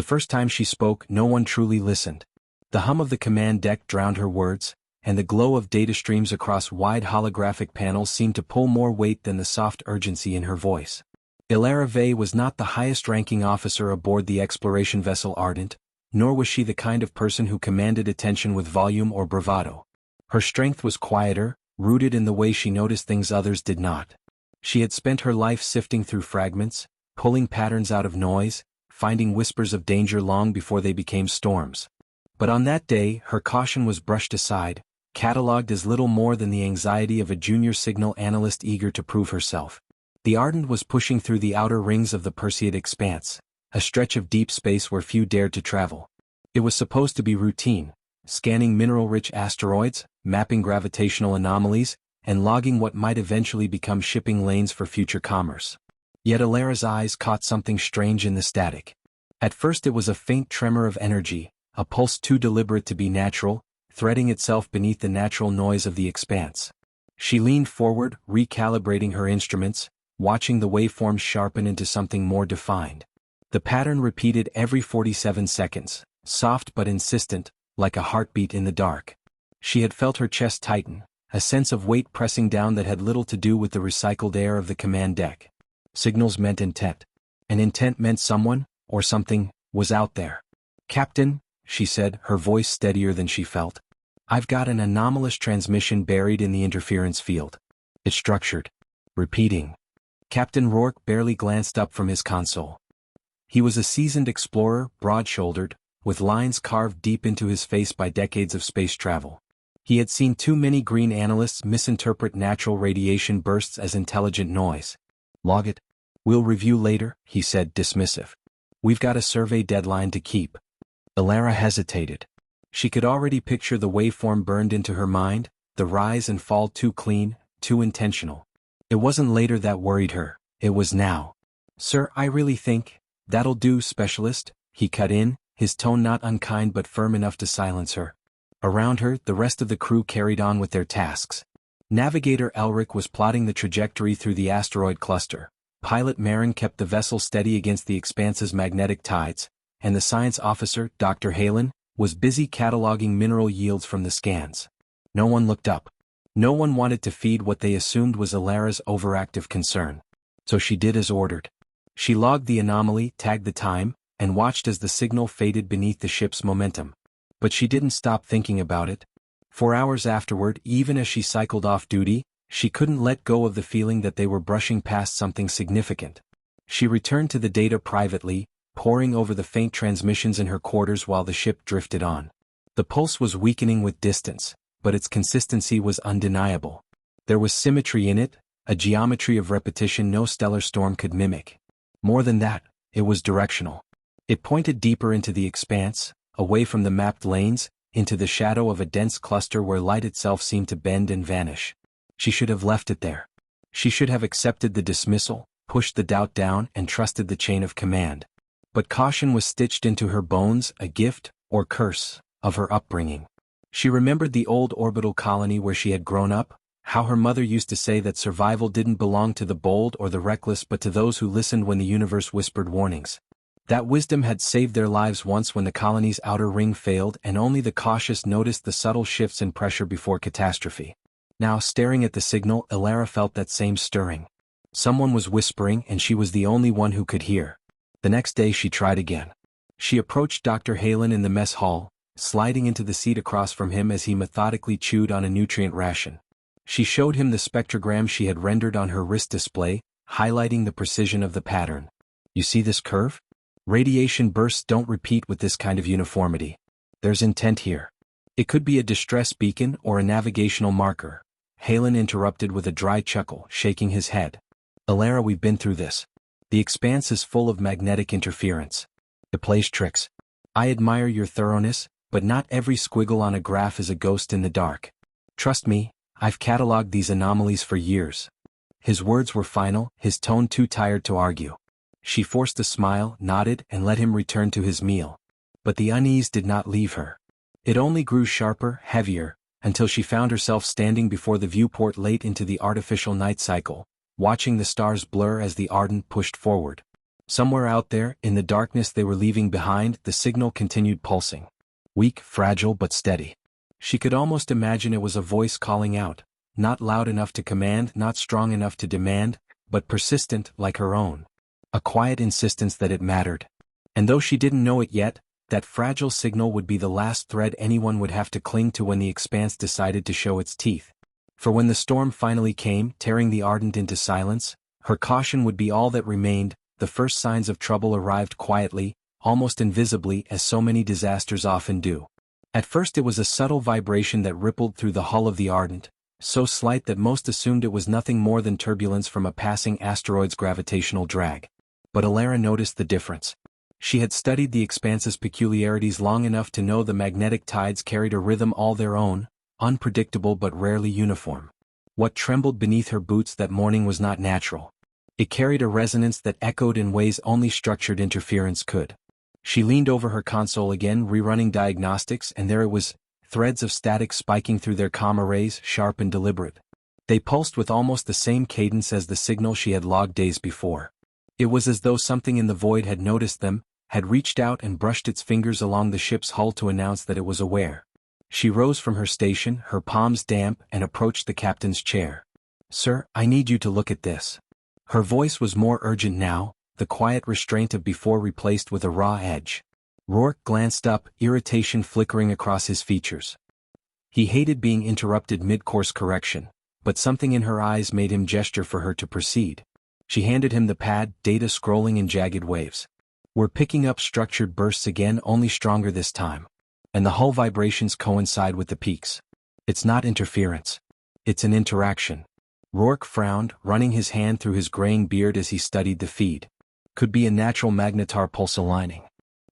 The first time she spoke, no one truly listened. The hum of the command deck drowned her words, and the glow of data streams across wide holographic panels seemed to pull more weight than the soft urgency in her voice. Ilara Vey was not the highest-ranking officer aboard the exploration vessel Ardent, nor was she the kind of person who commanded attention with volume or bravado. Her strength was quieter, rooted in the way she noticed things others did not. She had spent her life sifting through fragments, pulling patterns out of noise, finding whispers of danger long before they became storms. But on that day, her caution was brushed aside, catalogued as little more than the anxiety of a junior signal analyst eager to prove herself. The Ardent was pushing through the outer rings of the Perseid expanse, a stretch of deep space where few dared to travel. It was supposed to be routine, scanning mineral-rich asteroids, mapping gravitational anomalies, and logging what might eventually become shipping lanes for future commerce. Yet Ilara's eyes caught something strange in the static. At first it was a faint tremor of energy, a pulse too deliberate to be natural, threading itself beneath the natural noise of the expanse. She leaned forward, recalibrating her instruments, watching the waveforms sharpen into something more defined. The pattern repeated every 47 seconds, soft but insistent, like a heartbeat in the dark. She had felt her chest tighten, a sense of weight pressing down that had little to do with the recycled air of the command deck. Signals meant intent. And intent meant someone, or something, was out there. "Captain," she said, her voice steadier than she felt. "I've got an anomalous transmission buried in the interference field. It's structured. Repeating." Captain Rourke barely glanced up from his console. He was a seasoned explorer, broad-shouldered, with lines carved deep into his face by decades of space travel. He had seen too many green analysts misinterpret natural radiation bursts as intelligent noise. "Log it. We'll review later," he said, dismissive. "We've got a survey deadline to keep." Ilara hesitated. She could already picture the waveform burned into her mind, the rise and fall too clean, too intentional. It wasn't later that worried her, it was now. "Sir, I really think, that'll do, specialist," he cut in, his tone not unkind but firm enough to silence her. Around her, the rest of the crew carried on with their tasks. Navigator Elric was plotting the trajectory through the asteroid cluster. Pilot Marin kept the vessel steady against the expanse's magnetic tides, and the science officer, Dr. Halen, was busy cataloging mineral yields from the scans. No one looked up. No one wanted to feed what they assumed was Ilara's overactive concern. So she did as ordered. She logged the anomaly, tagged the time, and watched as the signal faded beneath the ship's momentum. But she didn't stop thinking about it. For hours afterward, even as she cycled off duty, she couldn't let go of the feeling that they were brushing past something significant. She returned to the data privately, poring over the faint transmissions in her quarters while the ship drifted on. The pulse was weakening with distance, but its consistency was undeniable. There was symmetry in it, a geometry of repetition no stellar storm could mimic. More than that, it was directional. It pointed deeper into the expanse, away from the mapped lanes, into the shadow of a dense cluster where light itself seemed to bend and vanish. She should have left it there. She should have accepted the dismissal, pushed the doubt down, and trusted the chain of command. But caution was stitched into her bones, a gift, or curse, of her upbringing. She remembered the old orbital colony where she had grown up, how her mother used to say that survival didn't belong to the bold or the reckless but to those who listened when the universe whispered warnings. That wisdom had saved their lives once when the colony's outer ring failed and only the cautious noticed the subtle shifts in pressure before catastrophe. Now, staring at the signal, Ilara felt that same stirring. Someone was whispering and she was the only one who could hear. The next day she tried again. She approached Dr. Halen in the mess hall, sliding into the seat across from him as he methodically chewed on a nutrient ration. She showed him the spectrogram she had rendered on her wrist display, highlighting the precision of the pattern. "You see this curve? Radiation bursts don't repeat with this kind of uniformity. There's intent here. It could be a distress beacon or a navigational marker." Halen interrupted with a dry chuckle, shaking his head. "Ilara, we've been through this. The expanse is full of magnetic interference. It plays tricks. I admire your thoroughness, but not every squiggle on a graph is a ghost in the dark. Trust me, I've cataloged these anomalies for years." His words were final, his tone too tired to argue. She forced a smile, nodded, and let him return to his meal. But the unease did not leave her. It only grew sharper, heavier, until she found herself standing before the viewport late into the artificial night cycle, watching the stars blur as the Ardent pushed forward. Somewhere out there, in the darkness they were leaving behind, the signal continued pulsing. Weak, fragile but steady. She could almost imagine it was a voice calling out, not loud enough to command, not strong enough to demand, but persistent, like her own. A quiet insistence that it mattered. And though she didn't know it yet, that fragile signal would be the last thread anyone would have to cling to when the expanse decided to show its teeth. For when the storm finally came, tearing the Ardent into silence, her caution would be all that remained. The first signs of trouble arrived quietly, almost invisibly, as so many disasters often do. At first it was a subtle vibration that rippled through the hull of the Ardent, so slight that most assumed it was nothing more than turbulence from a passing asteroid's gravitational drag. But Alara noticed the difference. She had studied the expanse's peculiarities long enough to know the magnetic tides carried a rhythm all their own, unpredictable but rarely uniform. What trembled beneath her boots that morning was not natural. It carried a resonance that echoed in ways only structured interference could. She leaned over her console again, rerunning diagnostics, and there it was, threads of static spiking through their comm arrays, sharp and deliberate. They pulsed with almost the same cadence as the signal she had logged days before. It was as though something in the void had noticed them, had reached out and brushed its fingers along the ship's hull to announce that it was aware. She rose from her station, her palms damp, and approached the captain's chair. "Sir, I need you to look at this." Her voice was more urgent now, the quiet restraint of before replaced with a raw edge. Rourke glanced up, irritation flickering across his features. He hated being interrupted mid-course correction, but something in her eyes made him gesture for her to proceed. She handed him the pad, data scrolling in jagged waves. "We're picking up structured bursts again, only stronger this time. And the hull vibrations coincide with the peaks. It's not interference. It's an interaction." Rourke frowned, running his hand through his graying beard as he studied the feed. "Could be a natural magnetar pulse aligning.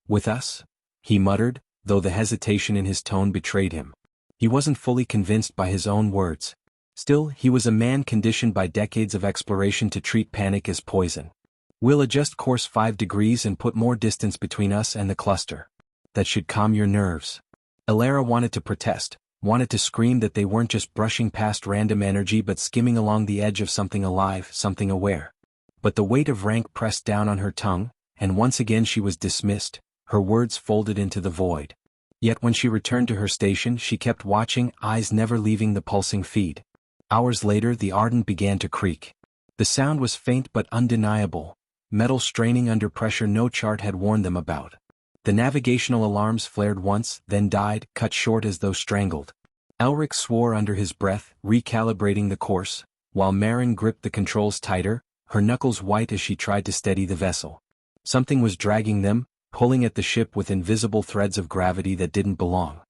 With us?" he muttered, though the hesitation in his tone betrayed him. He wasn't fully convinced by his own words. Still, he was a man conditioned by decades of exploration to treat panic as poison. "We'll adjust course 5 degrees and put more distance between us and the cluster. That should calm your nerves." Alara wanted to protest, wanted to scream that they weren't just brushing past random energy but skimming along the edge of something alive, something aware. But the weight of rank pressed down on her tongue, and once again she was dismissed, her words folded into the void. Yet when she returned to her station she kept watching, eyes never leaving the pulsing feed. Hours later the Ardent began to creak. The sound was faint but undeniable, metal straining under pressure no chart had warned them about. The navigational alarms flared once, then died, cut short as though strangled. Elric swore under his breath, recalibrating the course, while Marin gripped the controls tighter, her knuckles white as she tried to steady the vessel. Something was dragging them, pulling at the ship with invisible threads of gravity that didn't belong.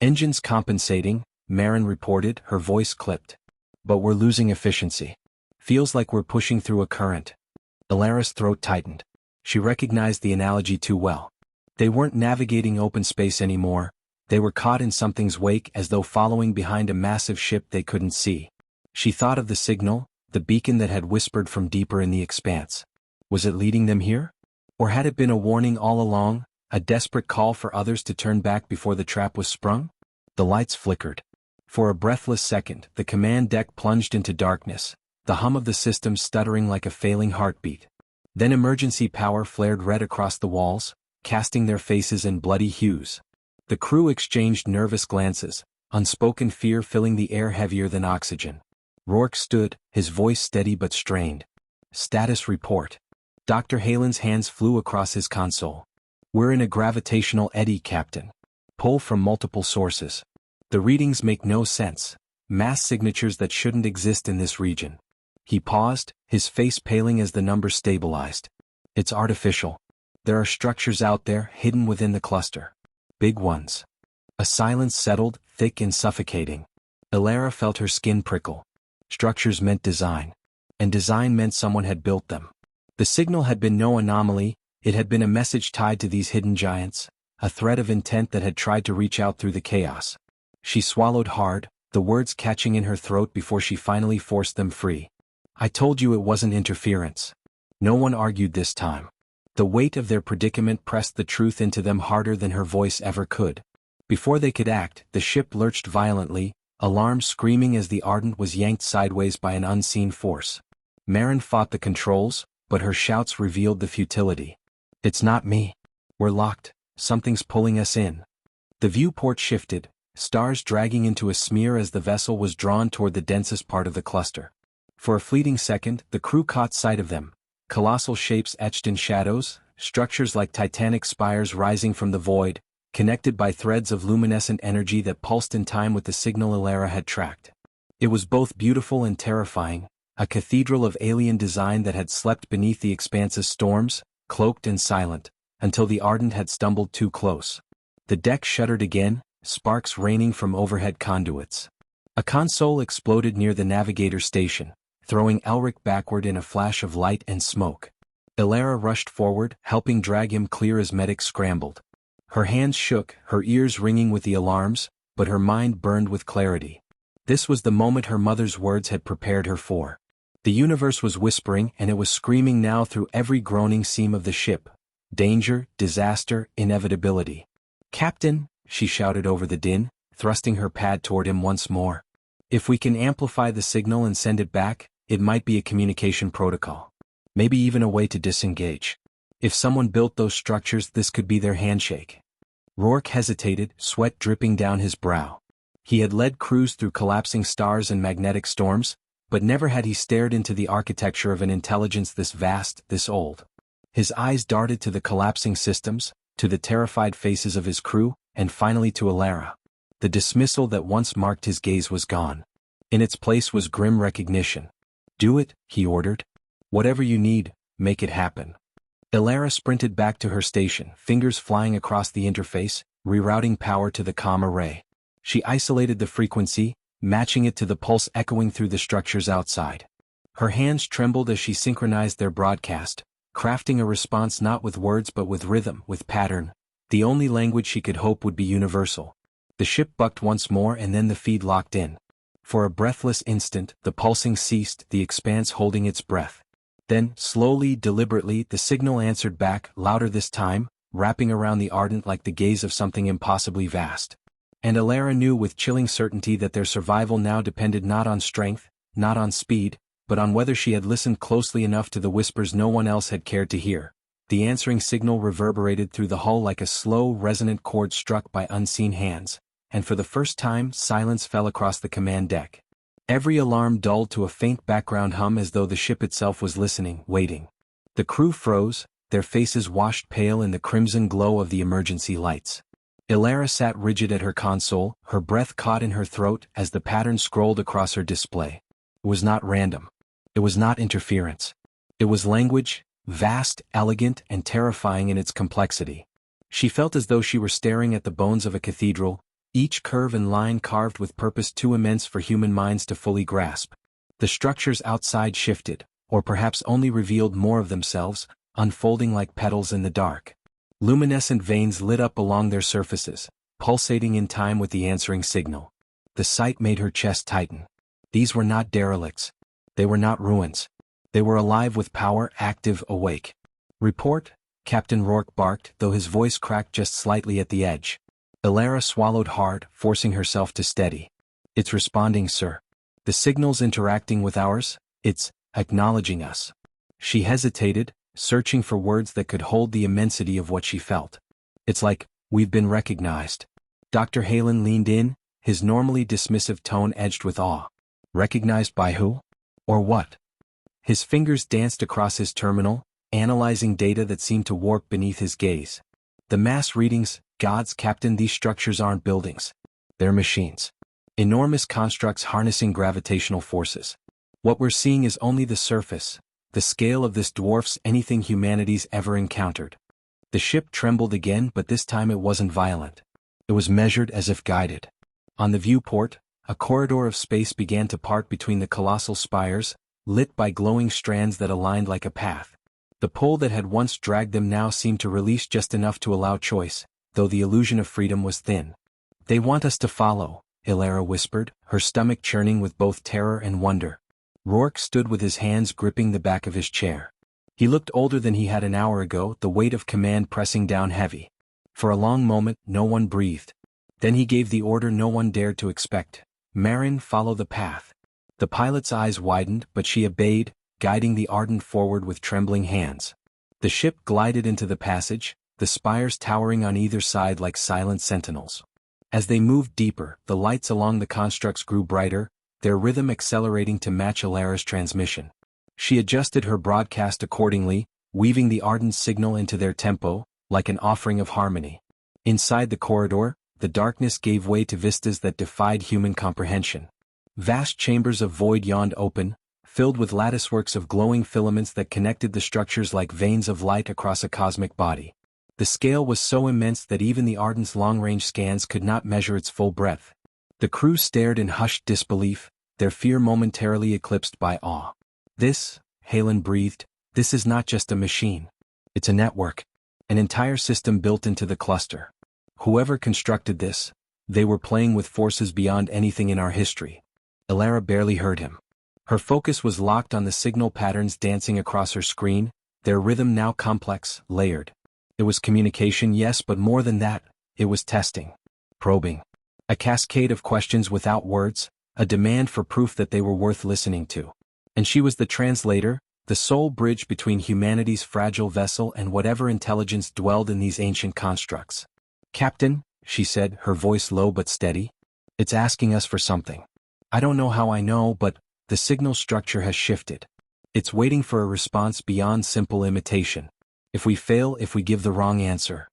"Engines compensating," Marin reported, her voice clipped. "But we're losing efficiency. Feels like we're pushing through a current." Alara's throat tightened. She recognized the analogy too well. They weren't navigating open space anymore, they were caught in something's wake as though following behind a massive ship they couldn't see. She thought of the signal, the beacon that had whispered from deeper in the expanse. Was it leading them here? Or had it been a warning all along, a desperate call for others to turn back before the trap was sprung? The lights flickered. For a breathless second, the command deck plunged into darkness, the hum of the system stuttering like a failing heartbeat. Then emergency power flared red across the walls, casting their faces in bloody hues. The crew exchanged nervous glances, unspoken fear filling the air heavier than oxygen. Rourke stood, his voice steady but strained. "Status report." Dr. Halen's hands flew across his console. "We're in a gravitational eddy, Captain. Pull from multiple sources. The readings make no sense. Mass signatures that shouldn't exist in this region." He paused, his face paling as the numbers stabilized. "It's artificial. There are structures out there, hidden within the cluster. Big ones." A silence settled, thick and suffocating. Alara felt her skin prickle. Structures meant design. And design meant someone had built them. The signal had been no anomaly, it had been a message tied to these hidden giants, a thread of intent that had tried to reach out through the chaos. She swallowed hard, the words catching in her throat before she finally forced them free. "I told you it wasn't interference." No one argued this time. The weight of their predicament pressed the truth into them harder than her voice ever could. Before they could act, the ship lurched violently, alarms screaming as the Ardent was yanked sideways by an unseen force. Marin fought the controls, but her shouts revealed the futility. "It's not me. We're locked, something's pulling us in." The viewport shifted, stars dragging into a smear as the vessel was drawn toward the densest part of the cluster. For a fleeting second, the crew caught sight of them. Colossal shapes etched in shadows, structures like titanic spires rising from the void, connected by threads of luminescent energy that pulsed in time with the signal Elara had tracked. It was both beautiful and terrifying, a cathedral of alien design that had slept beneath the expanse's storms, cloaked and silent, until the Ardent had stumbled too close. The deck shuddered again, sparks raining from overhead conduits. A console exploded near the navigator station, throwing Elric backward in a flash of light and smoke. Elara rushed forward, helping drag him clear as medics scrambled. Her hands shook, her ears ringing with the alarms, but her mind burned with clarity. This was the moment her mother's words had prepared her for. The universe was whispering, and it was screaming now through every groaning seam of the ship. Danger, disaster, inevitability. "Captain," she shouted over the din, thrusting her pad toward him once more. "If we can amplify the signal and send it back, it might be a communication protocol. Maybe even a way to disengage. If someone built those structures, this could be their handshake." Rourke hesitated, sweat dripping down his brow. He had led crews through collapsing stars and magnetic storms, but never had he stared into the architecture of an intelligence this vast, this old. His eyes darted to the collapsing systems, to the terrified faces of his crew, and finally to Elara. The dismissal that once marked his gaze was gone. In its place was grim recognition. "Do it," he ordered. "Whatever you need, make it happen." Elara sprinted back to her station, fingers flying across the interface, rerouting power to the comm array. She isolated the frequency, matching it to the pulse echoing through the structures outside. Her hands trembled as she synchronized their broadcast, crafting a response not with words but with rhythm, with pattern, the only language she could hope would be universal. The ship bucked once more and then the feed locked in. For a breathless instant, the pulsing ceased, the expanse holding its breath. Then, slowly, deliberately, the signal answered back, louder this time, wrapping around the Ardent like the gaze of something impossibly vast. And Elara knew with chilling certainty that their survival now depended not on strength, not on speed, but on whether she had listened closely enough to the whispers no one else had cared to hear. The answering signal reverberated through the hull like a slow, resonant chord struck by unseen hands, and for the first time silence fell across the command deck. Every alarm dulled to a faint background hum as though the ship itself was listening, waiting. The crew froze, their faces washed pale in the crimson glow of the emergency lights. Elara sat rigid at her console, her breath caught in her throat as the pattern scrolled across her display. It was not random. It was not interference. It was language, vast, elegant, and terrifying in its complexity. She felt as though she were staring at the bones of a cathedral, each curve and line carved with purpose too immense for human minds to fully grasp. The structures outside shifted, or perhaps only revealed more of themselves, unfolding like petals in the dark. Luminescent veins lit up along their surfaces, pulsating in time with the answering signal. The sight made her chest tighten. These were not derelicts. They were not ruins. They were alive with power, active, awake. "Report," Captain Rourke barked, though his voice cracked just slightly at the edge. Elara swallowed hard, forcing herself to steady. "It's responding, sir. The signal's interacting with ours, it's acknowledging us." She hesitated, searching for words that could hold the immensity of what she felt. "It's like, we've been recognized." Dr. Halen leaned in, his normally dismissive tone edged with awe. "Recognized by who? Or what?" His fingers danced across his terminal, analyzing data that seemed to warp beneath his gaze. "The mass readings, gods, Captain, these structures aren't buildings. They're machines. Enormous constructs harnessing gravitational forces. What we're seeing is only the surface. The scale of this dwarfs anything humanity's ever encountered." The ship trembled again, but this time it wasn't violent. It was measured as if guided. On the viewport, a corridor of space began to part between the colossal spires, lit by glowing strands that aligned like a path. The pull that had once dragged them now seemed to release just enough to allow choice, though the illusion of freedom was thin. "They want us to follow," Elara whispered, her stomach churning with both terror and wonder. Rourke stood with his hands gripping the back of his chair. He looked older than he had an hour ago, the weight of command pressing down heavy. For a long moment, no one breathed. Then he gave the order no one dared to expect. "Marin, follow the path." The pilot's eyes widened, but she obeyed, guiding the Ardent forward with trembling hands. The ship glided into the passage, the spires towering on either side like silent sentinels. As they moved deeper, the lights along the constructs grew brighter, their rhythm accelerating to match Alara's transmission. She adjusted her broadcast accordingly, weaving the Ardent signal into their tempo, like an offering of harmony. Inside the corridor, the darkness gave way to vistas that defied human comprehension. Vast chambers of void yawned open, filled with latticeworks of glowing filaments that connected the structures like veins of light across a cosmic body. The scale was so immense that even the Ardent's long-range scans could not measure its full breadth. The crew stared in hushed disbelief, their fear momentarily eclipsed by awe. This, Halen breathed, this is not just a machine. It's a network. An entire system built into the cluster. Whoever constructed this, they were playing with forces beyond anything in our history. Alara barely heard him. Her focus was locked on the signal patterns dancing across her screen, their rhythm now complex, layered. It was communication, yes, but more than that, it was testing. Probing. A cascade of questions without words, a demand for proof that they were worth listening to. And she was the translator, the sole bridge between humanity's fragile vessel and whatever intelligence dwelled in these ancient constructs. "Captain," she said, her voice low but steady, "it's asking us for something. I don't know how I know, but the signal structure has shifted. It's waiting for a response beyond simple imitation. If we fail, if we give the wrong answer,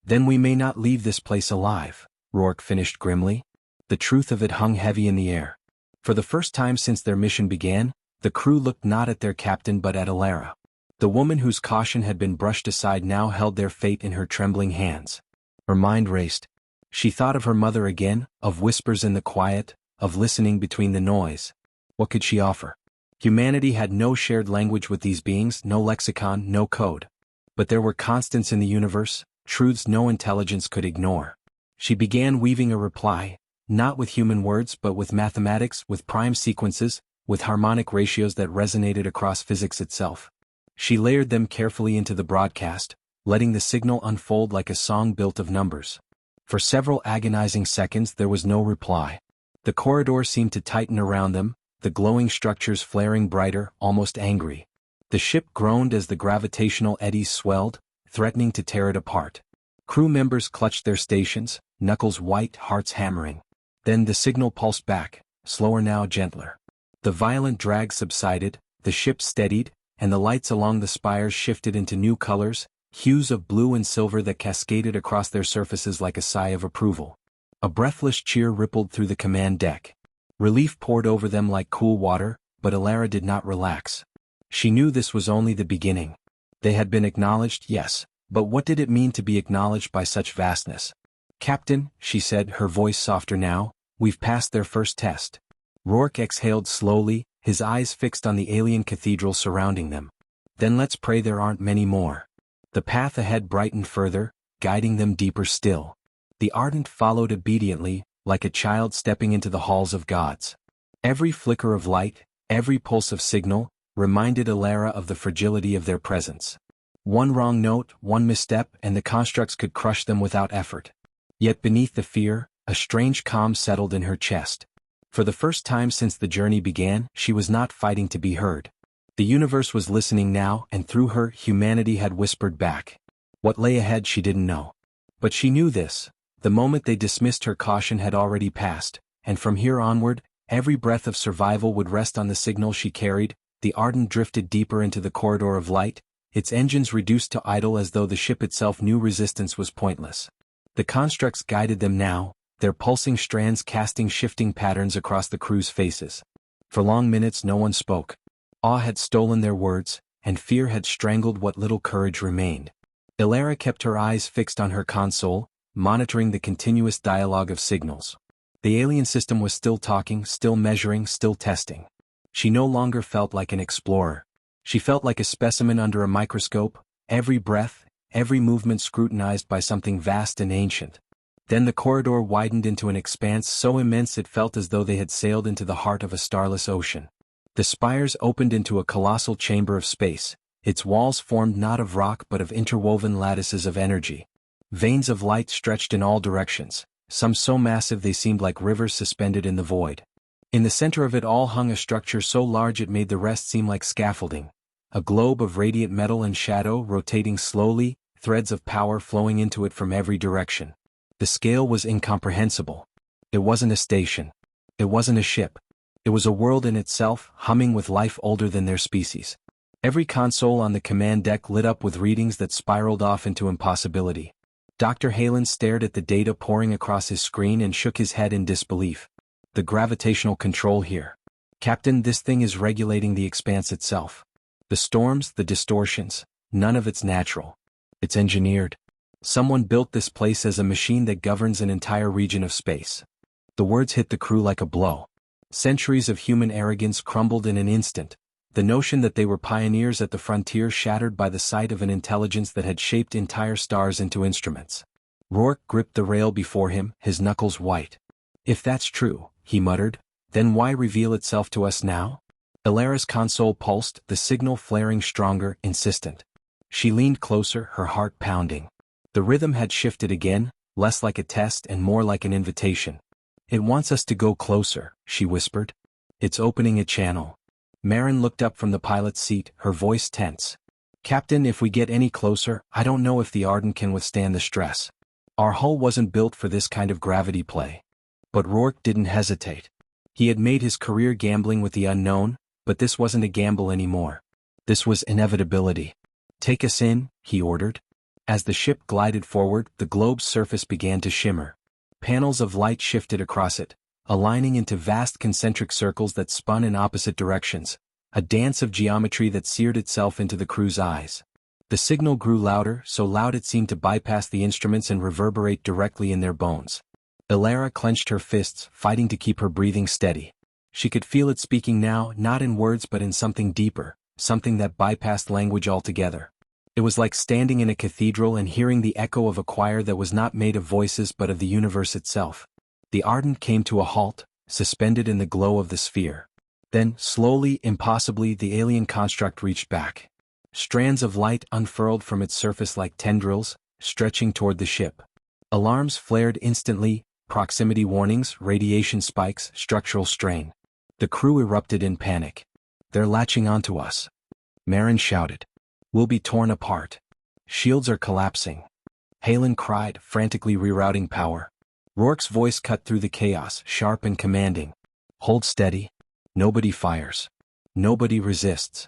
then we may not leave this place alive," Rourke finished grimly. The truth of it hung heavy in the air. For the first time since their mission began, the crew looked not at their captain but at Alara. The woman whose caution had been brushed aside now held their fate in her trembling hands. Her mind raced. She thought of her mother again, of whispers in the quiet, of listening between the noise. What could she offer? Humanity had no shared language with these beings, no lexicon, no code. But there were constants in the universe, truths no intelligence could ignore. She began weaving a reply, not with human words but with mathematics, with prime sequences, with harmonic ratios that resonated across physics itself. She layered them carefully into the broadcast, letting the signal unfold like a song built of numbers. For several agonizing seconds there was no reply. The corridor seemed to tighten around them, the glowing structures flaring brighter, almost angry. The ship groaned as the gravitational eddies swelled, threatening to tear it apart. Crew members clutched their stations, knuckles white, hearts hammering. Then the signal pulsed back, slower now, gentler. The violent drag subsided, the ship steadied, and the lights along the spires shifted into new colors, hues of blue and silver that cascaded across their surfaces like a sigh of approval. A breathless cheer rippled through the command deck. Relief poured over them like cool water, but Alara did not relax. She knew this was only the beginning. They had been acknowledged, yes, but what did it mean to be acknowledged by such vastness? "Captain," she said, her voice softer now, "we've passed their first test." Rourke exhaled slowly, his eyes fixed on the alien cathedral surrounding them. "Then let's pray there aren't many more." The path ahead brightened further, guiding them deeper still. The Ardent followed obediently, like a child stepping into the halls of gods. Every flicker of light, every pulse of signal, reminded Alara of the fragility of their presence. One wrong note, one misstep, and the constructs could crush them without effort. Yet beneath the fear, a strange calm settled in her chest. For the first time since the journey began, she was not fighting to be heard. The universe was listening now, and through her, humanity had whispered back. What lay ahead she didn't know. But she knew this. The moment they dismissed her caution had already passed, and from here onward, every breath of survival would rest on the signal she carried. The Ardent drifted deeper into the corridor of light, its engines reduced to idle as though the ship itself knew resistance was pointless. The constructs guided them now, their pulsing strands casting shifting patterns across the crew's faces. For long minutes no one spoke. Awe had stolen their words, and fear had strangled what little courage remained. Alara kept her eyes fixed on her console, monitoring the continuous dialogue of signals. The alien system was still talking, still measuring, still testing. She no longer felt like an explorer. She felt like a specimen under a microscope, every breath, every movement scrutinized by something vast and ancient. Then the corridor widened into an expanse so immense it felt as though they had sailed into the heart of a starless ocean. The spires opened into a colossal chamber of space, its walls formed not of rock but of interwoven lattices of energy. Veins of light stretched in all directions, some so massive they seemed like rivers suspended in the void. In the center of it all hung a structure so large it made the rest seem like scaffolding. A globe of radiant metal and shadow rotating slowly, threads of power flowing into it from every direction. The scale was incomprehensible. It wasn't a station. It wasn't a ship. It was a world in itself, humming with life older than their species. Every console on the command deck lit up with readings that spiraled off into impossibility. Dr. Halen stared at the data pouring across his screen and shook his head in disbelief. The gravitational control here. Captain, this thing is regulating the expanse itself. The storms, the distortions, none of it's natural. It's engineered. Someone built this place as a machine that governs an entire region of space. The words hit the crew like a blow. Centuries of human arrogance crumbled in an instant. The notion that they were pioneers at the frontier shattered by the sight of an intelligence that had shaped entire stars into instruments. Rourke gripped the rail before him, his knuckles white. If that's true, he muttered, then why reveal itself to us now? Ilara's console pulsed, the signal flaring stronger, insistent. She leaned closer, her heart pounding. The rhythm had shifted again, less like a test and more like an invitation. It wants us to go closer, she whispered. It's opening a channel. Marin looked up from the pilot's seat, her voice tense. Captain, if we get any closer, I don't know if the Ardent can withstand the stress. Our hull wasn't built for this kind of gravity play. But Rourke didn't hesitate. He had made his career gambling with the unknown, but this wasn't a gamble anymore. This was inevitability. Take us in, he ordered. As the ship glided forward, the globe's surface began to shimmer. Panels of light shifted across it, aligning into vast concentric circles that spun in opposite directions, a dance of geometry that seared itself into the crew's eyes. The signal grew louder, so loud it seemed to bypass the instruments and reverberate directly in their bones. Ilara clenched her fists, fighting to keep her breathing steady. She could feel it speaking now, not in words but in something deeper, something that bypassed language altogether. It was like standing in a cathedral and hearing the echo of a choir that was not made of voices but of the universe itself. The Ardent came to a halt, suspended in the glow of the sphere. Then, slowly, impossibly, the alien construct reached back. Strands of light unfurled from its surface like tendrils, stretching toward the ship. Alarms flared instantly, proximity warnings, radiation spikes, structural strain. The crew erupted in panic. They're latching onto us. Marin shouted. We'll be torn apart. Shields are collapsing. Halen cried, frantically rerouting power. Rourke's voice cut through the chaos, sharp and commanding. Hold steady. Nobody fires. Nobody resists.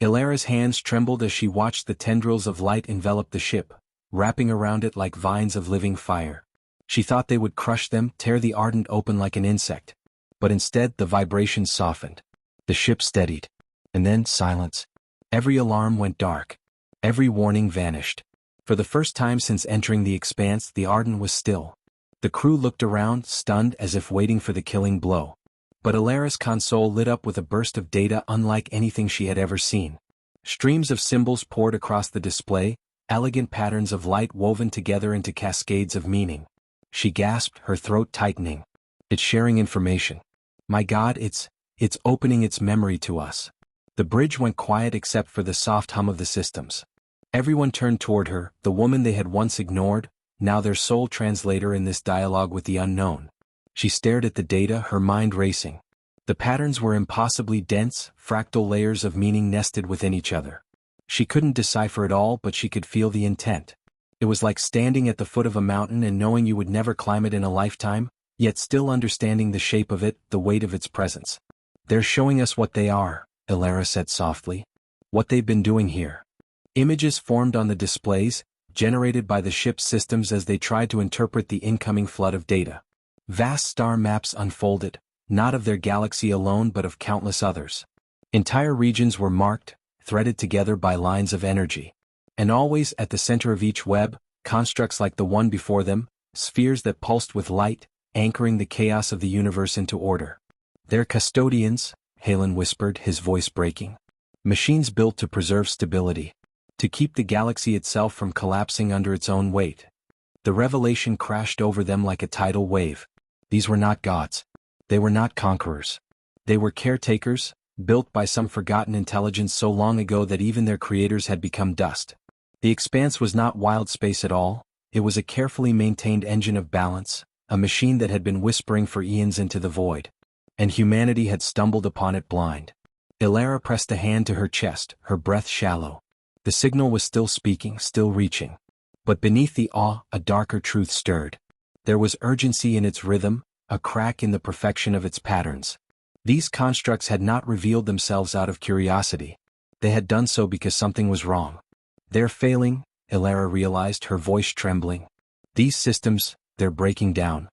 Ilara's hands trembled as she watched the tendrils of light envelop the ship, wrapping around it like vines of living fire. She thought they would crush them, tear the Ardent open like an insect. But instead the vibrations softened. The ship steadied. And then silence. Every alarm went dark. Every warning vanished. For the first time since entering the expanse, the Ardent was still. The crew looked around, stunned as if waiting for the killing blow. But Ilara's console lit up with a burst of data unlike anything she had ever seen. Streams of symbols poured across the display, elegant patterns of light woven together into cascades of meaning. She gasped, her throat tightening. It's sharing information. My God, it's opening its memory to us. The bridge went quiet except for the soft hum of the systems. Everyone turned toward her, the woman they had once ignored, now their sole translator in this dialogue with the unknown. She stared at the data, her mind racing. The patterns were impossibly dense, fractal layers of meaning nested within each other. She couldn't decipher it all, but she could feel the intent. It was like standing at the foot of a mountain and knowing you would never climb it in a lifetime, yet still understanding the shape of it, the weight of its presence. They're showing us what they are, Ilara said softly. What they've been doing here. Images formed on the displays, generated by the ship's systems as they tried to interpret the incoming flood of data. Vast star maps unfolded, not of their galaxy alone but of countless others. Entire regions were marked, threaded together by lines of energy. And always at the center of each web, constructs like the one before them, spheres that pulsed with light, anchoring the chaos of the universe into order. They're custodians, Halen whispered, his voice breaking. Machines built to preserve stability. To keep the galaxy itself from collapsing under its own weight. The revelation crashed over them like a tidal wave. These were not gods. They were not conquerors. They were caretakers, built by some forgotten intelligence so long ago that even their creators had become dust. The expanse was not wild space at all, it was a carefully maintained engine of balance, a machine that had been whispering for eons into the void. and humanity had stumbled upon it blind. Ilara pressed a hand to her chest, her breath shallow. The signal was still speaking, still reaching. But beneath the awe, a darker truth stirred. There was urgency in its rhythm, a crack in the perfection of its patterns. These constructs had not revealed themselves out of curiosity. They had done so because something was wrong. They're failing, Ilara realized, her voice trembling. These systems, they're breaking down.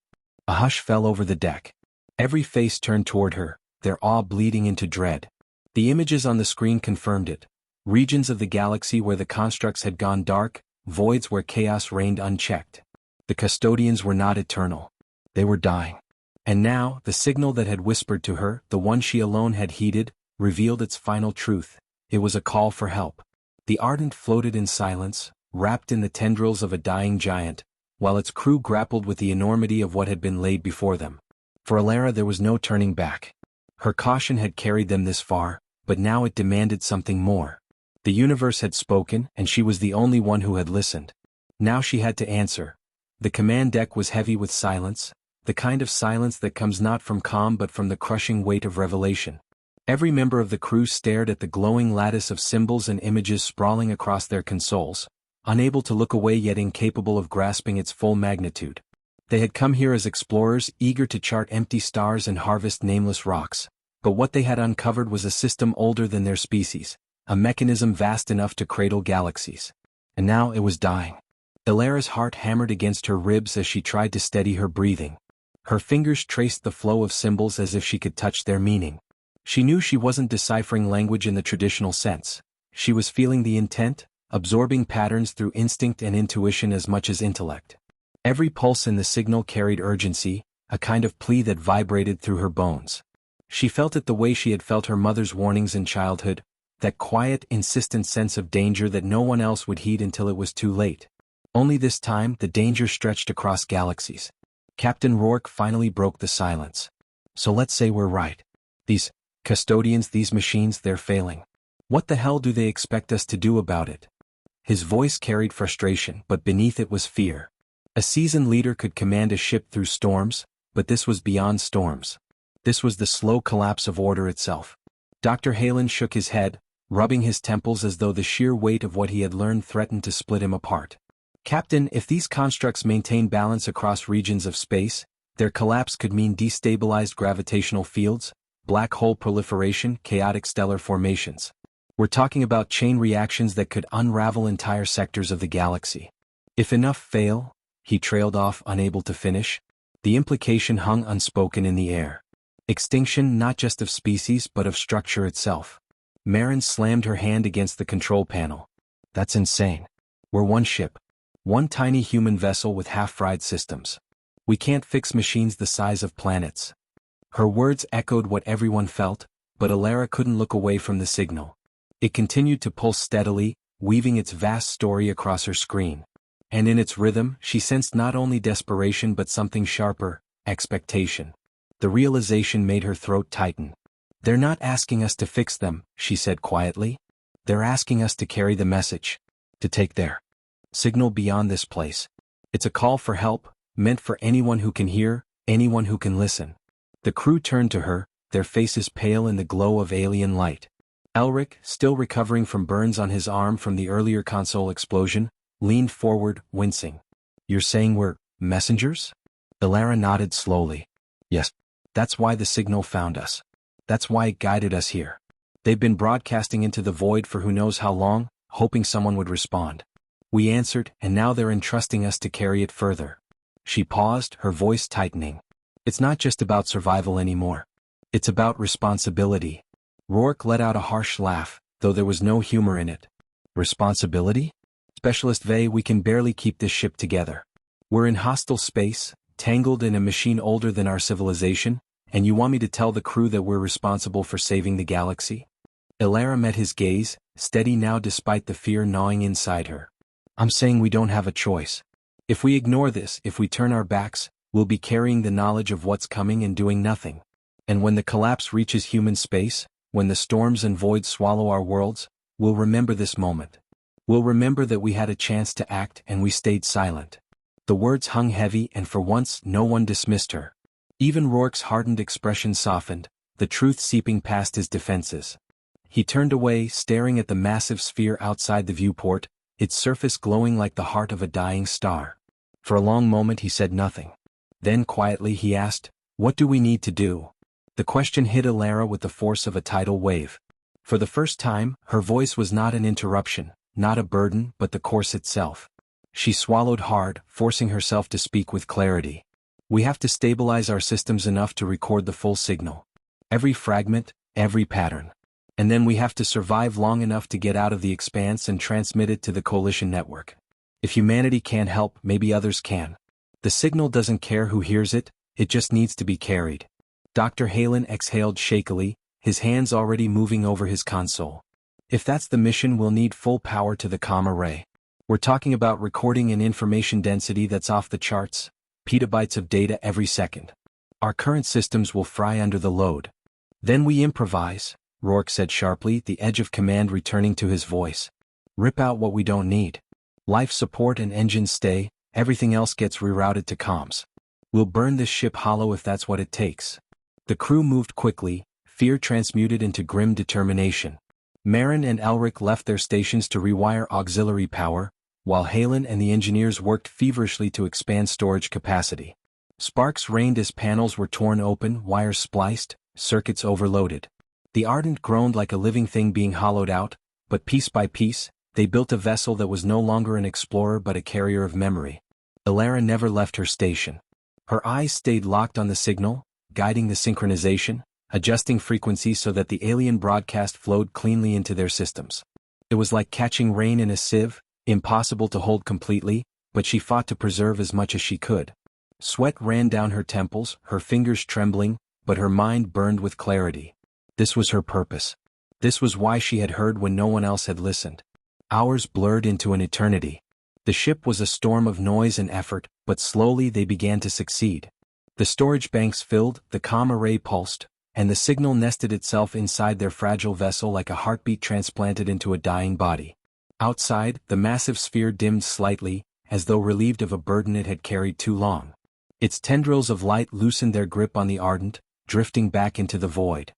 A hush fell over the deck. Every face turned toward her, their awe bleeding into dread. The images on the screen confirmed it. Regions of the galaxy where the constructs had gone dark, voids where chaos reigned unchecked. The custodians were not eternal. They were dying. And now, the signal that had whispered to her, the one she alone had heeded, revealed its final truth. It was a call for help. The Ardent floated in silence, wrapped in the tendrils of a dying giant, while its crew grappled with the enormity of what had been laid before them. For Ilara there was no turning back. Her caution had carried them this far, but now it demanded something more. The universe had spoken, and she was the only one who had listened. Now she had to answer. The command deck was heavy with silence, the kind of silence that comes not from calm but from the crushing weight of revelation. Every member of the crew stared at the glowing lattice of symbols and images sprawling across their consoles, unable to look away yet incapable of grasping its full magnitude. They had come here as explorers, eager to chart empty stars and harvest nameless rocks, but what they had uncovered was a system older than their species, a mechanism vast enough to cradle galaxies. And now it was dying. Ilara's heart hammered against her ribs as she tried to steady her breathing. Her fingers traced the flow of symbols as if she could touch their meaning. She knew she wasn't deciphering language in the traditional sense. She was feeling the intent, absorbing patterns through instinct and intuition as much as intellect. Every pulse in the signal carried urgency, a kind of plea that vibrated through her bones. She felt it the way she had felt her mother's warnings in childhood, that quiet, insistent sense of danger that no one else would heed until it was too late. Only this time, the danger stretched across galaxies. Captain Rourke finally broke the silence. So let's say we're right. These custodians, these machines, they're failing. What the hell do they expect us to do about it? His voice carried frustration, but beneath it was fear. A seasoned leader could command a ship through storms, but this was beyond storms. This was the slow collapse of order itself. Dr. Halen shook his head, rubbing his temples as though the sheer weight of what he had learned threatened to split him apart. Captain, if these constructs maintain balance across regions of space, their collapse could mean destabilized gravitational fields, black hole proliferation, chaotic stellar formations. We're talking about chain reactions that could unravel entire sectors of the galaxy. If enough fail, he trailed off, unable to finish. The implication hung unspoken in the air. Extinction not just of species but of structure itself. Marin slammed her hand against the control panel. That's insane. We're one ship. One tiny human vessel with half-fried systems. We can't fix machines the size of planets. Her words echoed what everyone felt, but Ilara couldn't look away from the signal. It continued to pulse steadily, weaving its vast story across her screen. And in its rhythm, she sensed not only desperation but something sharper, expectation. The realization made her throat tighten. They're not asking us to fix them, she said quietly. They're asking us to carry the message. To take their signal beyond this place. It's a call for help, meant for anyone who can hear, anyone who can listen. The crew turned to her, their faces pale in the glow of alien light. Elric, still recovering from burns on his arm from the earlier console explosion, leaned forward, wincing. You're saying we're messengers? Ilara nodded slowly. Yes. That's why the signal found us. That's why it guided us here. They've been broadcasting into the void for who knows how long, hoping someone would respond. We answered, and now they're entrusting us to carry it further. She paused, her voice tightening. It's not just about survival anymore. It's about responsibility. Rourke let out a harsh laugh, though there was no humor in it. Responsibility? Specialist Vey, we can barely keep this ship together. We're in hostile space, tangled in a machine older than our civilization, and you want me to tell the crew that we're responsible for saving the galaxy? Ilara met his gaze, steady now despite the fear gnawing inside her. I'm saying we don't have a choice. If we ignore this, if we turn our backs, we'll be carrying the knowledge of what's coming and doing nothing. And when the collapse reaches human space, when the storms and voids swallow our worlds, we'll remember this moment. We'll remember that we had a chance to act and we stayed silent. The words hung heavy and for once no one dismissed her. Even Rourke's hardened expression softened, the truth seeping past his defenses. He turned away, staring at the massive sphere outside the viewport, its surface glowing like the heart of a dying star. For a long moment he said nothing. Then quietly he asked, "What do we need to do?" The question hit Alara with the force of a tidal wave. For the first time, her voice was not an interruption, not a burden, but the course itself. She swallowed hard, forcing herself to speak with clarity. "We have to stabilize our systems enough to record the full signal. Every fragment, every pattern. And then we have to survive long enough to get out of the expanse and transmit it to the coalition network. If humanity can't help, maybe others can. The signal doesn't care who hears it, it just needs to be carried." Dr. Halen exhaled shakily, his hands already moving over his console. "If that's the mission, we'll need full power to the comm array. We're talking about recording an information density that's off the charts, petabytes of data every second. Our current systems will fry under the load." "Then we improvise," Rourke said sharply, the edge of command returning to his voice. "Rip out what we don't need. Life support and engines stay, everything else gets rerouted to comms. We'll burn this ship hollow if that's what it takes." The crew moved quickly, fear transmuted into grim determination. Marin and Elric left their stations to rewire auxiliary power, while Halen and the engineers worked feverishly to expand storage capacity. Sparks rained as panels were torn open, wires spliced, circuits overloaded. The Ardent groaned like a living thing being hollowed out, but piece by piece, they built a vessel that was no longer an explorer but a carrier of memory. Alara never left her station. Her eyes stayed locked on the signal, guiding the synchronization, adjusting frequency so that the alien broadcast flowed cleanly into their systems. It was like catching rain in a sieve, impossible to hold completely, but she fought to preserve as much as she could. Sweat ran down her temples, her fingers trembling, but her mind burned with clarity. This was her purpose. This was why she had heard when no one else had listened. Hours blurred into an eternity. The ship was a storm of noise and effort, but slowly they began to succeed. The storage banks filled, the comm array pulsed, and the signal nested itself inside their fragile vessel like a heartbeat transplanted into a dying body. Outside, the massive sphere dimmed slightly, as though relieved of a burden it had carried too long. Its tendrils of light loosened their grip on the Ardent, drifting back into the void.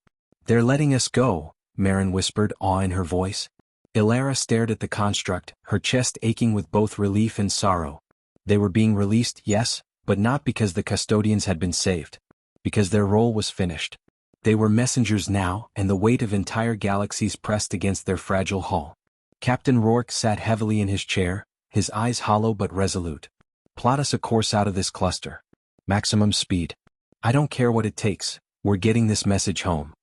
"They're letting us go," Marin whispered, awe in her voice. Alara stared at the construct, her chest aching with both relief and sorrow. They were being released, yes, but not because the custodians had been saved. Because their role was finished. They were messengers now, and the weight of entire galaxies pressed against their fragile hull. Captain Rourke sat heavily in his chair, his eyes hollow but resolute. "Plot us a course out of this cluster. Maximum speed. I don't care what it takes, we're getting this message home."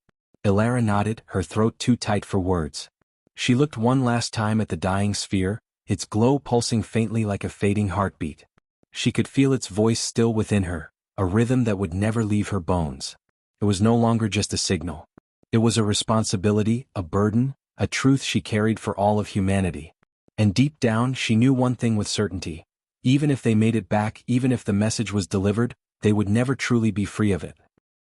Alara nodded, her throat too tight for words. She looked one last time at the dying sphere, its glow pulsing faintly like a fading heartbeat. She could feel its voice still within her, a rhythm that would never leave her bones. It was no longer just a signal. It was a responsibility, a burden, a truth she carried for all of humanity. And deep down she knew one thing with certainty. Even if they made it back, even if the message was delivered, they would never truly be free of it.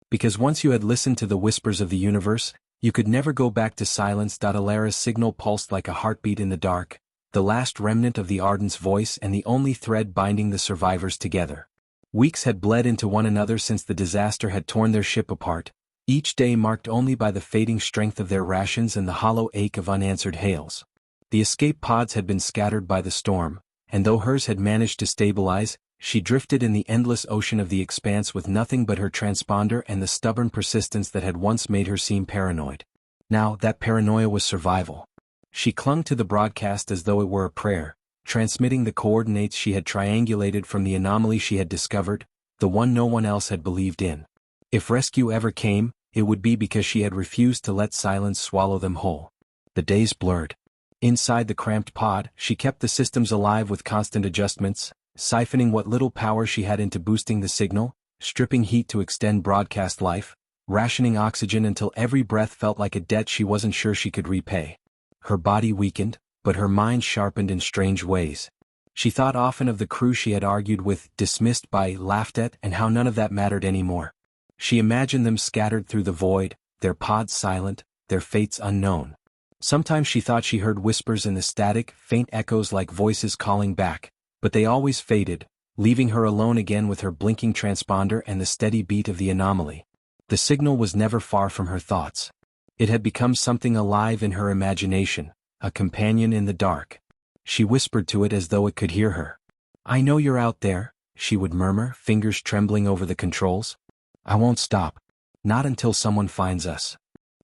Because once you had listened to the whispers of the universe, you could never go back to silence. Alara's signal pulsed like a heartbeat in the dark, the last remnant of the Ardent's voice and the only thread binding the survivors together. Weeks had bled into one another since the disaster had torn their ship apart, each day marked only by the fading strength of their rations and the hollow ache of unanswered hails. The escape pods had been scattered by the storm, and though hers had managed to stabilize, she drifted in the endless ocean of the expanse with nothing but her transponder and the stubborn persistence that had once made her seem paranoid. Now, that paranoia was survival. She clung to the broadcast as though it were a prayer, transmitting the coordinates she had triangulated from the anomaly she had discovered, the one no one else had believed in. If rescue ever came, it would be because she had refused to let silence swallow them whole. The days blurred. Inside the cramped pod, she kept the systems alive with constant adjustments, siphoning what little power she had into boosting the signal, stripping heat to extend broadcast life, rationing oxygen until every breath felt like a debt she wasn't sure she could repay. Her body weakened, but her mind sharpened in strange ways. She thought often of the crew she had argued with, dismissed by, laughed at, and how none of that mattered anymore. She imagined them scattered through the void, their pods silent, their fates unknown. Sometimes she thought she heard whispers in the static, faint echoes like voices calling back, but they always faded, leaving her alone again with her blinking transponder and the steady beat of the anomaly. The signal was never far from her thoughts. It had become something alive in her imagination, a companion in the dark. She whispered to it as though it could hear her. "I know you're out there," she would murmur, fingers trembling over the controls. "I won't stop. Not until someone finds us."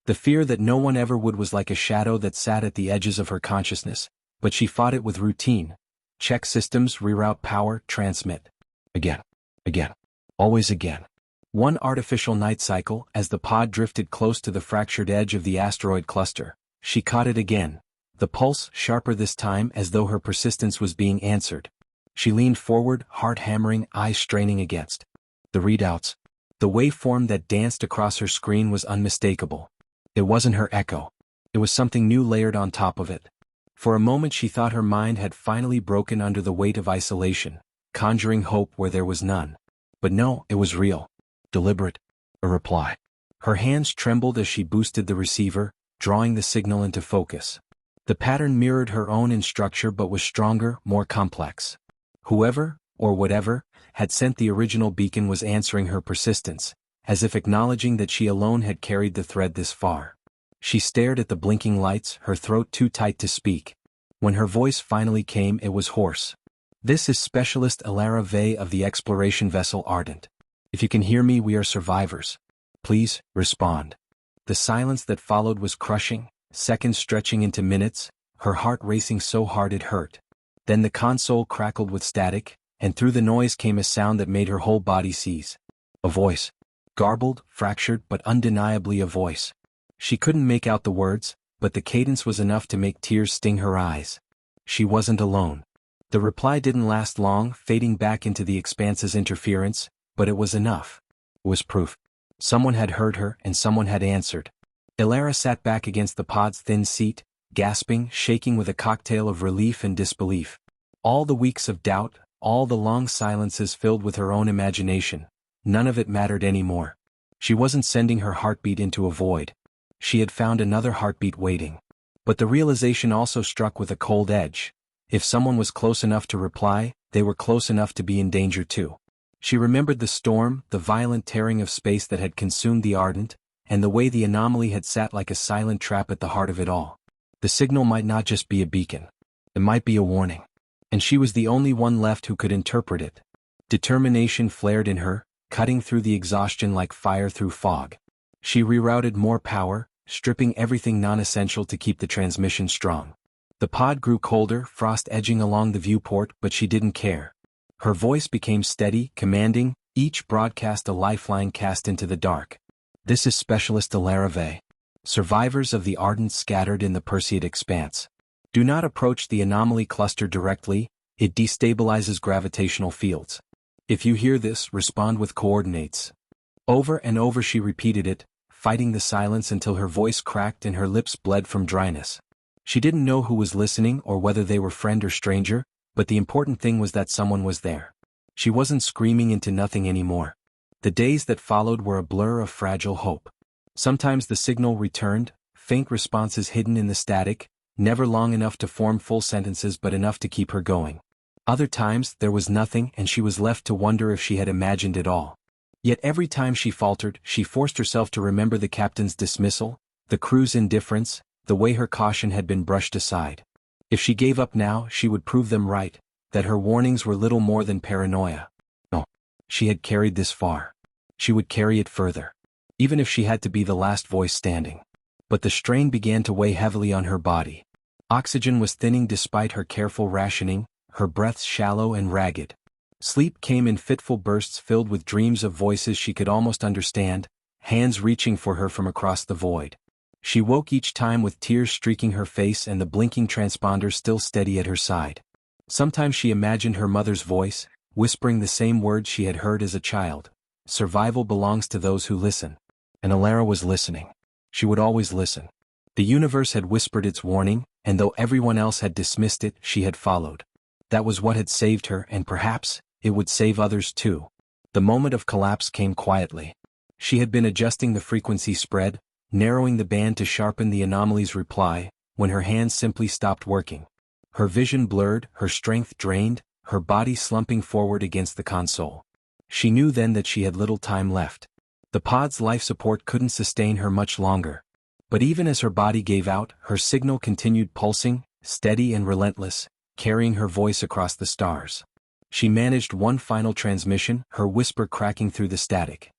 The fear that no one ever would was like a shadow that sat at the edges of her consciousness, but she fought it with routine. Check systems, reroute power, transmit. Again. Again. Always again. One artificial night cycle, as the pod drifted close to the fractured edge of the asteroid cluster, she caught it again, the pulse sharper this time as though her persistence was being answered. She leaned forward, heart hammering, eyes straining against the readouts. The waveform that danced across her screen was unmistakable. It wasn't her echo. It was something new layered on top of it. For a moment she thought her mind had finally broken under the weight of isolation, conjuring hope where there was none. But no, it was real. Deliberate. A reply. Her hands trembled as she boosted the receiver, drawing the signal into focus. The pattern mirrored her own in structure but was stronger, more complex. Whoever, or whatever, had sent the original beacon was answering her persistence, as if acknowledging that she alone had carried the thread this far. She stared at the blinking lights, her throat too tight to speak. When her voice finally came, it was hoarse. "This is Specialist Alara Vey of the exploration vessel Ardent. If you can hear me, we are survivors. Please, respond." The silence that followed was crushing, seconds stretching into minutes, her heart racing so hard it hurt. Then the console crackled with static, and through the noise came a sound that made her whole body seize. A voice. Garbled, fractured, but undeniably a voice. She couldn't make out the words, but the cadence was enough to make tears sting her eyes. She wasn't alone. The reply didn't last long, fading back into the expanse's interference, but it was enough. It was proof. Someone had heard her and someone had answered. Alara sat back against the pod's thin seat, gasping, shaking with a cocktail of relief and disbelief. All the weeks of doubt, all the long silences filled with her own imagination, none of it mattered anymore. She wasn't sending her heartbeat into a void. She had found another heartbeat waiting. But the realization also struck with a cold edge. If someone was close enough to reply, they were close enough to be in danger too. She remembered the storm, the violent tearing of space that had consumed the Ardent, and the way the anomaly had sat like a silent trap at the heart of it all. The signal might not just be a beacon. It might be a warning. And she was the only one left who could interpret it. Determination flared in her, cutting through the exhaustion like fire through fog. She rerouted more power, stripping everything non-essential to keep the transmission strong. The pod grew colder, frost edging along the viewport, but she didn't care. Her voice became steady, commanding, each broadcast a lifeline cast into the dark. "This is Specialist Alara Vey. Survivors of the Ardent scattered in the Perseid expanse. Do not approach the anomaly cluster directly, it destabilizes gravitational fields. If you hear this, respond with coordinates." Over and over she repeated it, fighting the silence until her voice cracked and her lips bled from dryness. She didn't know who was listening or whether they were friend or stranger, but the important thing was that someone was there. She wasn't screaming into nothing anymore. The days that followed were a blur of fragile hope. Sometimes the signal returned, faint responses hidden in the static, never long enough to form full sentences but enough to keep her going. Other times there was nothing and she was left to wonder if she had imagined it all. Yet every time she faltered, she forced herself to remember the captain's dismissal, the crew's indifference, the way her caution had been brushed aside. If she gave up now, she would prove them right, that her warnings were little more than paranoia. No. She had carried this far. She would carry it further. Even if she had to be the last voice standing. But the strain began to weigh heavily on her body. Oxygen was thinning despite her careful rationing, her breaths shallow and ragged. Sleep came in fitful bursts filled with dreams of voices she could almost understand, hands reaching for her from across the void. She woke each time with tears streaking her face and the blinking transponder still steady at her side. Sometimes she imagined her mother's voice, whispering the same words she had heard as a child. Survival belongs to those who listen. And Alara was listening. She would always listen. The universe had whispered its warning, and though everyone else had dismissed it, she had followed. That was what had saved her, and perhaps it would save others too. The moment of collapse came quietly. She had been adjusting the frequency spread, narrowing the band to sharpen the anomaly's reply, when her hands simply stopped working. Her vision blurred, her strength drained, her body slumping forward against the console. She knew then that she had little time left. The pod's life support couldn't sustain her much longer. But even as her body gave out, her signal continued pulsing, steady and relentless, carrying her voice across the stars. She managed one final transmission, her whisper cracking through the static.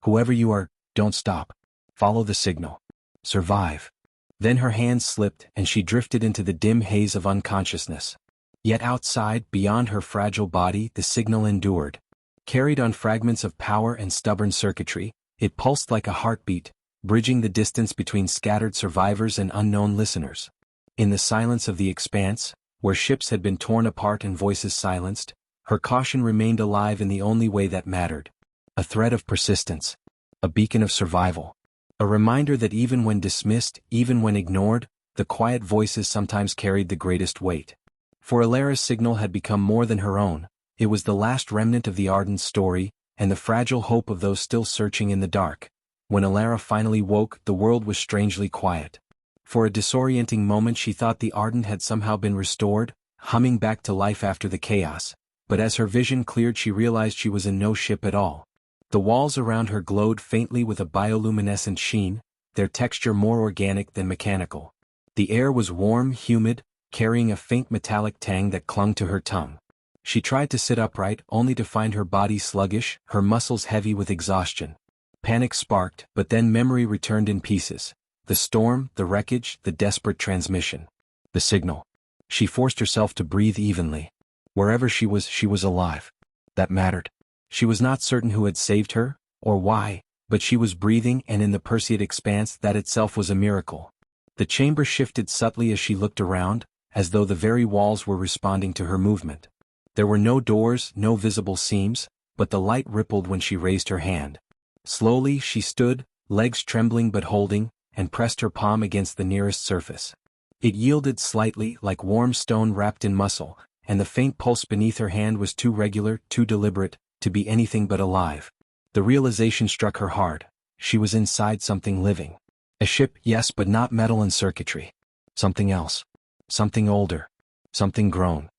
"Whoever you are, don't stop. Follow the signal. Survive." Then her hands slipped and she drifted into the dim haze of unconsciousness. Yet outside, beyond her fragile body, the signal endured. Carried on fragments of power and stubborn circuitry, it pulsed like a heartbeat, bridging the distance between scattered survivors and unknown listeners. In the silence of the expanse, where ships had been torn apart and voices silenced, her caution remained alive in the only way that mattered. A thread of persistence. A beacon of survival. A reminder that even when dismissed, even when ignored, the quiet voices sometimes carried the greatest weight. For Alara's signal had become more than her own. It was the last remnant of the Ardent's story, and the fragile hope of those still searching in the dark. When Alara finally woke, the world was strangely quiet. For a disorienting moment she thought the Ardent had somehow been restored, humming back to life after the chaos. But as her vision cleared she realized she was in no ship at all. The walls around her glowed faintly with a bioluminescent sheen, their texture more organic than mechanical. The air was warm, humid, carrying a faint metallic tang that clung to her tongue. She tried to sit upright, only to find her body sluggish, her muscles heavy with exhaustion. Panic sparked, but then memory returned in pieces. The storm, the wreckage, the desperate transmission. The signal. She forced herself to breathe evenly. Wherever she was alive. That mattered. She was not certain who had saved her, or why, but she was breathing, and in the Perseid expanse that itself was a miracle. The chamber shifted subtly as she looked around, as though the very walls were responding to her movement. There were no doors, no visible seams, but the light rippled when she raised her hand. Slowly she stood, legs trembling but holding, and pressed her palm against the nearest surface. It yielded slightly, like warm stone wrapped in muscle, and the faint pulse beneath her hand was too regular, too deliberate, to be anything but alive. The realization struck her hard. She was inside something living. A ship, yes, but not metal and circuitry. Something else. Something older. Something grown.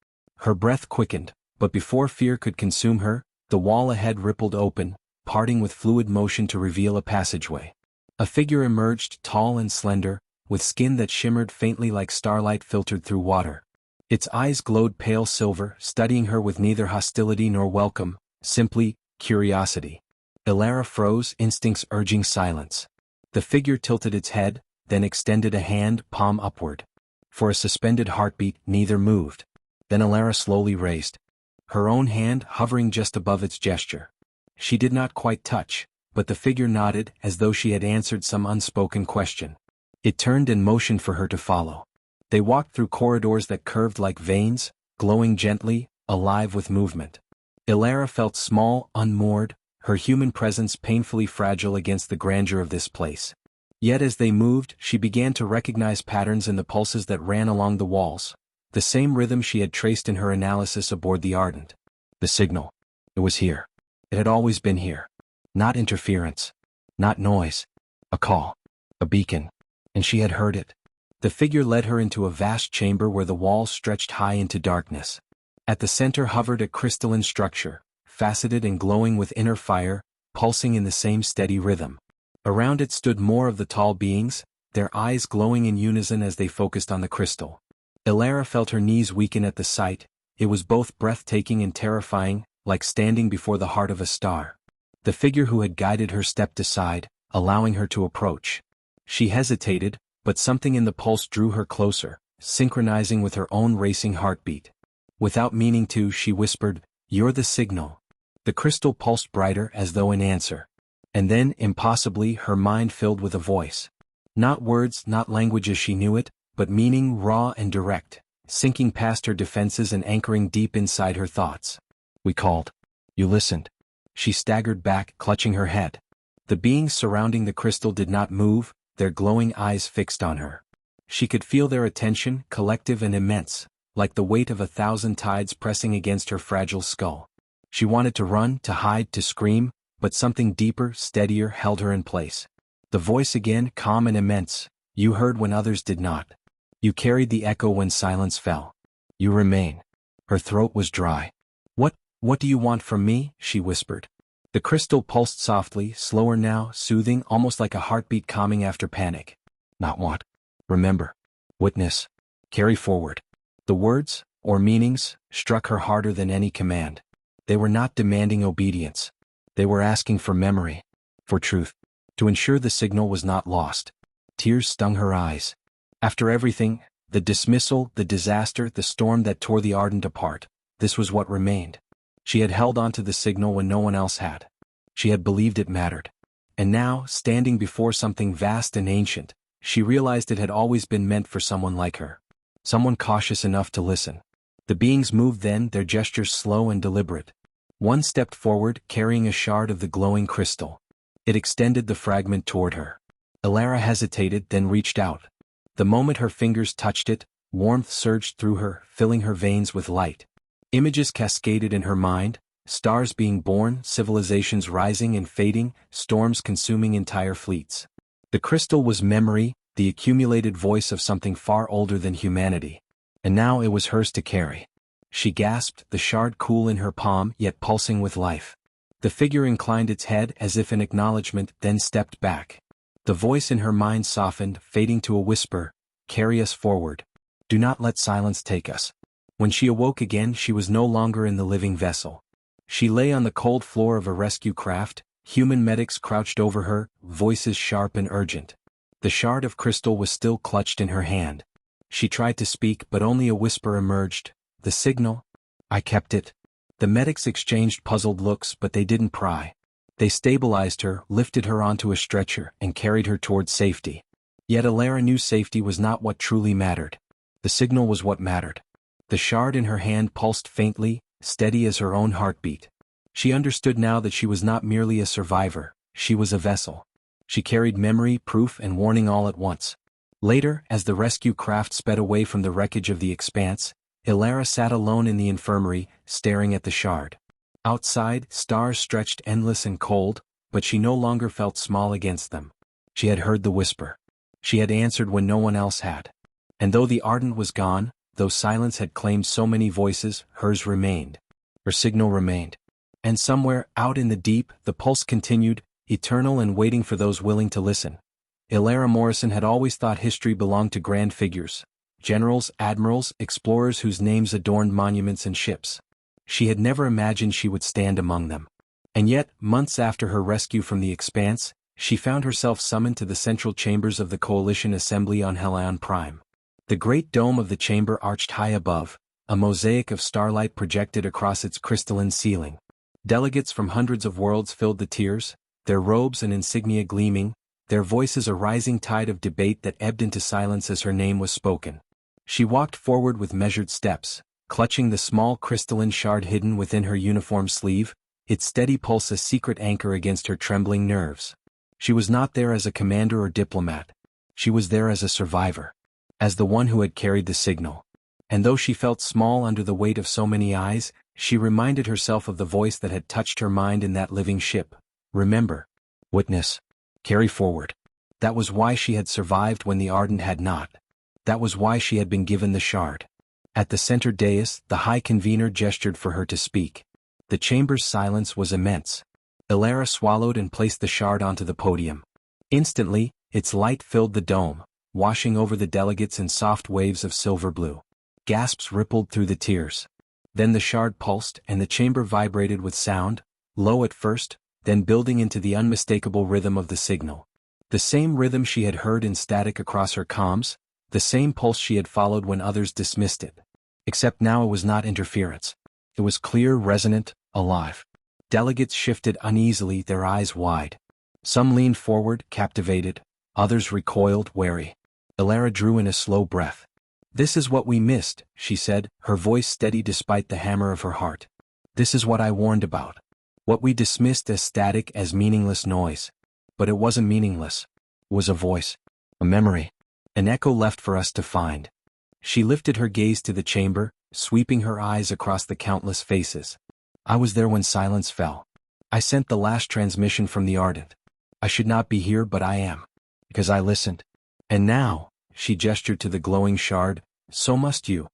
Her breath quickened, but before fear could consume her, the wall ahead rippled open, parting with fluid motion to reveal a passageway. A figure emerged, tall and slender, with skin that shimmered faintly like starlight filtered through water. Its eyes glowed pale silver, studying her with neither hostility nor welcome, simply curiosity. Alara froze, instincts urging silence. The figure tilted its head, then extended a hand, palm upward. For a suspended heartbeat, neither moved. Then Alara slowly raised. Her own hand hovering just above its gesture. She did not quite touch, but the figure nodded as though she had answered some unspoken question. It turned and motioned for her to follow. They walked through corridors that curved like veins, glowing gently, alive with movement. Alara felt small, unmoored, her human presence painfully fragile against the grandeur of this place. Yet as they moved, she began to recognize patterns in the pulses that ran along the walls, the same rhythm she had traced in her analysis aboard the Ardent. The signal. It was here. It had always been here. Not interference. Not noise. A call. A beacon. And she had heard it. The figure led her into a vast chamber where the walls stretched high into darkness. At the center hovered a crystalline structure, faceted and glowing with inner fire, pulsing in the same steady rhythm. Around it stood more of the tall beings, their eyes glowing in unison as they focused on the crystal. Alara felt her knees weaken at the sight. It was both breathtaking and terrifying, like standing before the heart of a star. The figure who had guided her stepped aside, allowing her to approach. She hesitated, but something in the pulse drew her closer, synchronizing with her own racing heartbeat. Without meaning to, she whispered, "You're the signal." The crystal pulsed brighter as though in answer. And then, impossibly, her mind filled with a voice. Not words, not language as she knew it, but meaning raw and direct, sinking past her defenses and anchoring deep inside her thoughts. "We called. You listened." She staggered back, clutching her head. The beings surrounding the crystal did not move, their glowing eyes fixed on her. She could feel their attention, collective and immense, like the weight of 1,000 tides pressing against her fragile skull. She wanted to run, to hide, to scream, but something deeper, steadier held her in place. The voice again, calm and immense. "You heard when others did not. You carried the echo when silence fell. You remain." Her throat was dry. "What do you want from me?" she whispered. The crystal pulsed softly, slower now, soothing, almost like a heartbeat calming after panic. "Not want. Remember. Witness. Carry forward." The words, or meanings, struck her harder than any command. They were not demanding obedience. They were asking for memory. For truth. To ensure the signal was not lost. Tears stung her eyes. After everything, the dismissal, the disaster, the storm that tore the Ardent apart, this was what remained. She had held on to the signal when no one else had. She had believed it mattered. And now, standing before something vast and ancient, she realized it had always been meant for someone like her. Someone cautious enough to listen. The beings moved then, their gestures slow and deliberate. One stepped forward, carrying a shard of the glowing crystal. It extended the fragment toward her. Elara hesitated, then reached out. The moment her fingers touched it, warmth surged through her, filling her veins with light. Images cascaded in her mind, stars being born, civilizations rising and fading, storms consuming entire fleets. The crystal was memory, the accumulated voice of something far older than humanity. And now it was hers to carry. She gasped, the shard cool in her palm, yet pulsing with life. The figure inclined its head as if in acknowledgement, then stepped back. The voice in her mind softened, fading to a whisper, "Carry us forward. Do not let silence take us." When she awoke again, she was no longer in the living vessel. She lay on the cold floor of a rescue craft, human medics crouched over her, voices sharp and urgent. The shard of crystal was still clutched in her hand. She tried to speak, but only a whisper emerged. "The signal? I kept it." The medics exchanged puzzled looks, but they didn't pry. They stabilized her, lifted her onto a stretcher, and carried her toward safety. Yet Elara knew safety was not what truly mattered. The signal was what mattered. The shard in her hand pulsed faintly, steady as her own heartbeat. She understood now that she was not merely a survivor, she was a vessel. She carried memory, proof, and warning all at once. Later, as the rescue craft sped away from the wreckage of the Expanse, Elara sat alone in the infirmary, staring at the shard. Outside, stars stretched endless and cold, but she no longer felt small against them. She had heard the whisper. She had answered when no one else had. And though the Ardent was gone, though silence had claimed so many voices, hers remained. Her signal remained. And somewhere, out in the deep, the pulse continued, eternal and waiting for those willing to listen. Elara Morrison had always thought history belonged to grand figures. Generals, admirals, explorers whose names adorned monuments and ships. She had never imagined she would stand among them. And yet, months after her rescue from the Expanse, she found herself summoned to the central chambers of the Coalition Assembly on Helion Prime. The great dome of the chamber arched high above, a mosaic of starlight projected across its crystalline ceiling. Delegates from hundreds of worlds filled the tiers, their robes and insignia gleaming, their voices a rising tide of debate that ebbed into silence as her name was spoken. She walked forward with measured steps, clutching the small crystalline shard hidden within her uniform sleeve, its steady pulse a secret anchor against her trembling nerves. She was not there as a commander or diplomat. She was there as a survivor. As the one who had carried the signal. And though she felt small under the weight of so many eyes, she reminded herself of the voice that had touched her mind in that living ship. Remember. Witness. Carry forward. That was why she had survived when the Ardent had not. That was why she had been given the shard. At the center dais, the High Convener gestured for her to speak. The chamber's silence was immense. Elara swallowed and placed the shard onto the podium. Instantly, its light filled the dome, washing over the delegates in soft waves of silver blue. Gasps rippled through the tiers. Then the shard pulsed and the chamber vibrated with sound, low at first, then building into the unmistakable rhythm of the signal. The same rhythm she had heard in static across her comms, the same pulse she had followed when others dismissed it. Except now it was not interference. It was clear, resonant, alive. Delegates shifted uneasily, their eyes wide. Some leaned forward, captivated. Others recoiled, wary. Elara drew in a slow breath. "This is what we missed," she said, her voice steady despite the hammer of her heart. "This is what I warned about. What we dismissed as static, as meaningless noise. But it wasn't meaningless. It was a voice. A memory. An echo left for us to find." She lifted her gaze to the chamber, sweeping her eyes across the countless faces. "I was there when silence fell. I sent the last transmission from the Ardent. I should not be here, but I am. Because I listened. And now," she gestured to the glowing shard, "so must you.